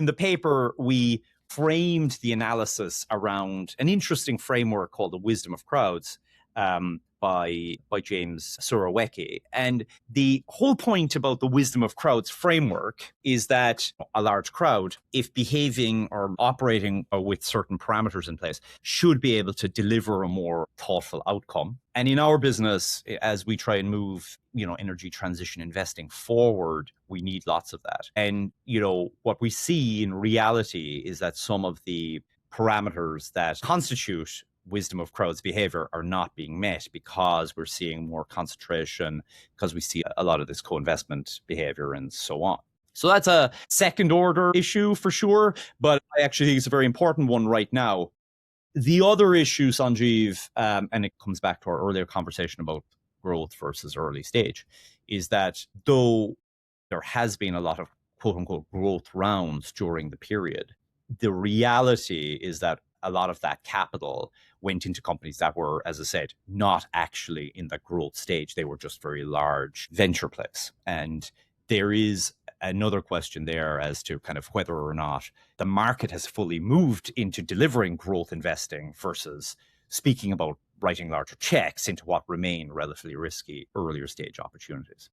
In the paper, we framed the analysis around an interesting framework called the wisdom of crowds, by James Surowiecki. And the whole point about the wisdom of crowds framework is that a large crowd, if behaving or operating with certain parameters in place, should be able to deliver a more thoughtful outcome. And in our business, as we try and move, energy transition investing forward, we need lots of that. And, what we see in reality is that some of the parameters that constitute wisdom of crowds behavior are not being met because we're seeing more concentration, because we see a lot of this co-investment behavior and so on. So that's a second order issue for sure, but I actually think it's a very important one right now. The other issue, Sanjeev, and it comes back to our earlier conversation about growth versus early stage, is that though there has been a lot of quote unquote growth rounds during the period, the reality is that a lot of that capital went into companies that were, as I said, not actually in the growth stage. They were just very large venture plays. And there is another question there as to kind of whether or not the market has fully moved into delivering growth investing versus speaking about writing larger checks into what remain relatively risky earlier stage opportunities.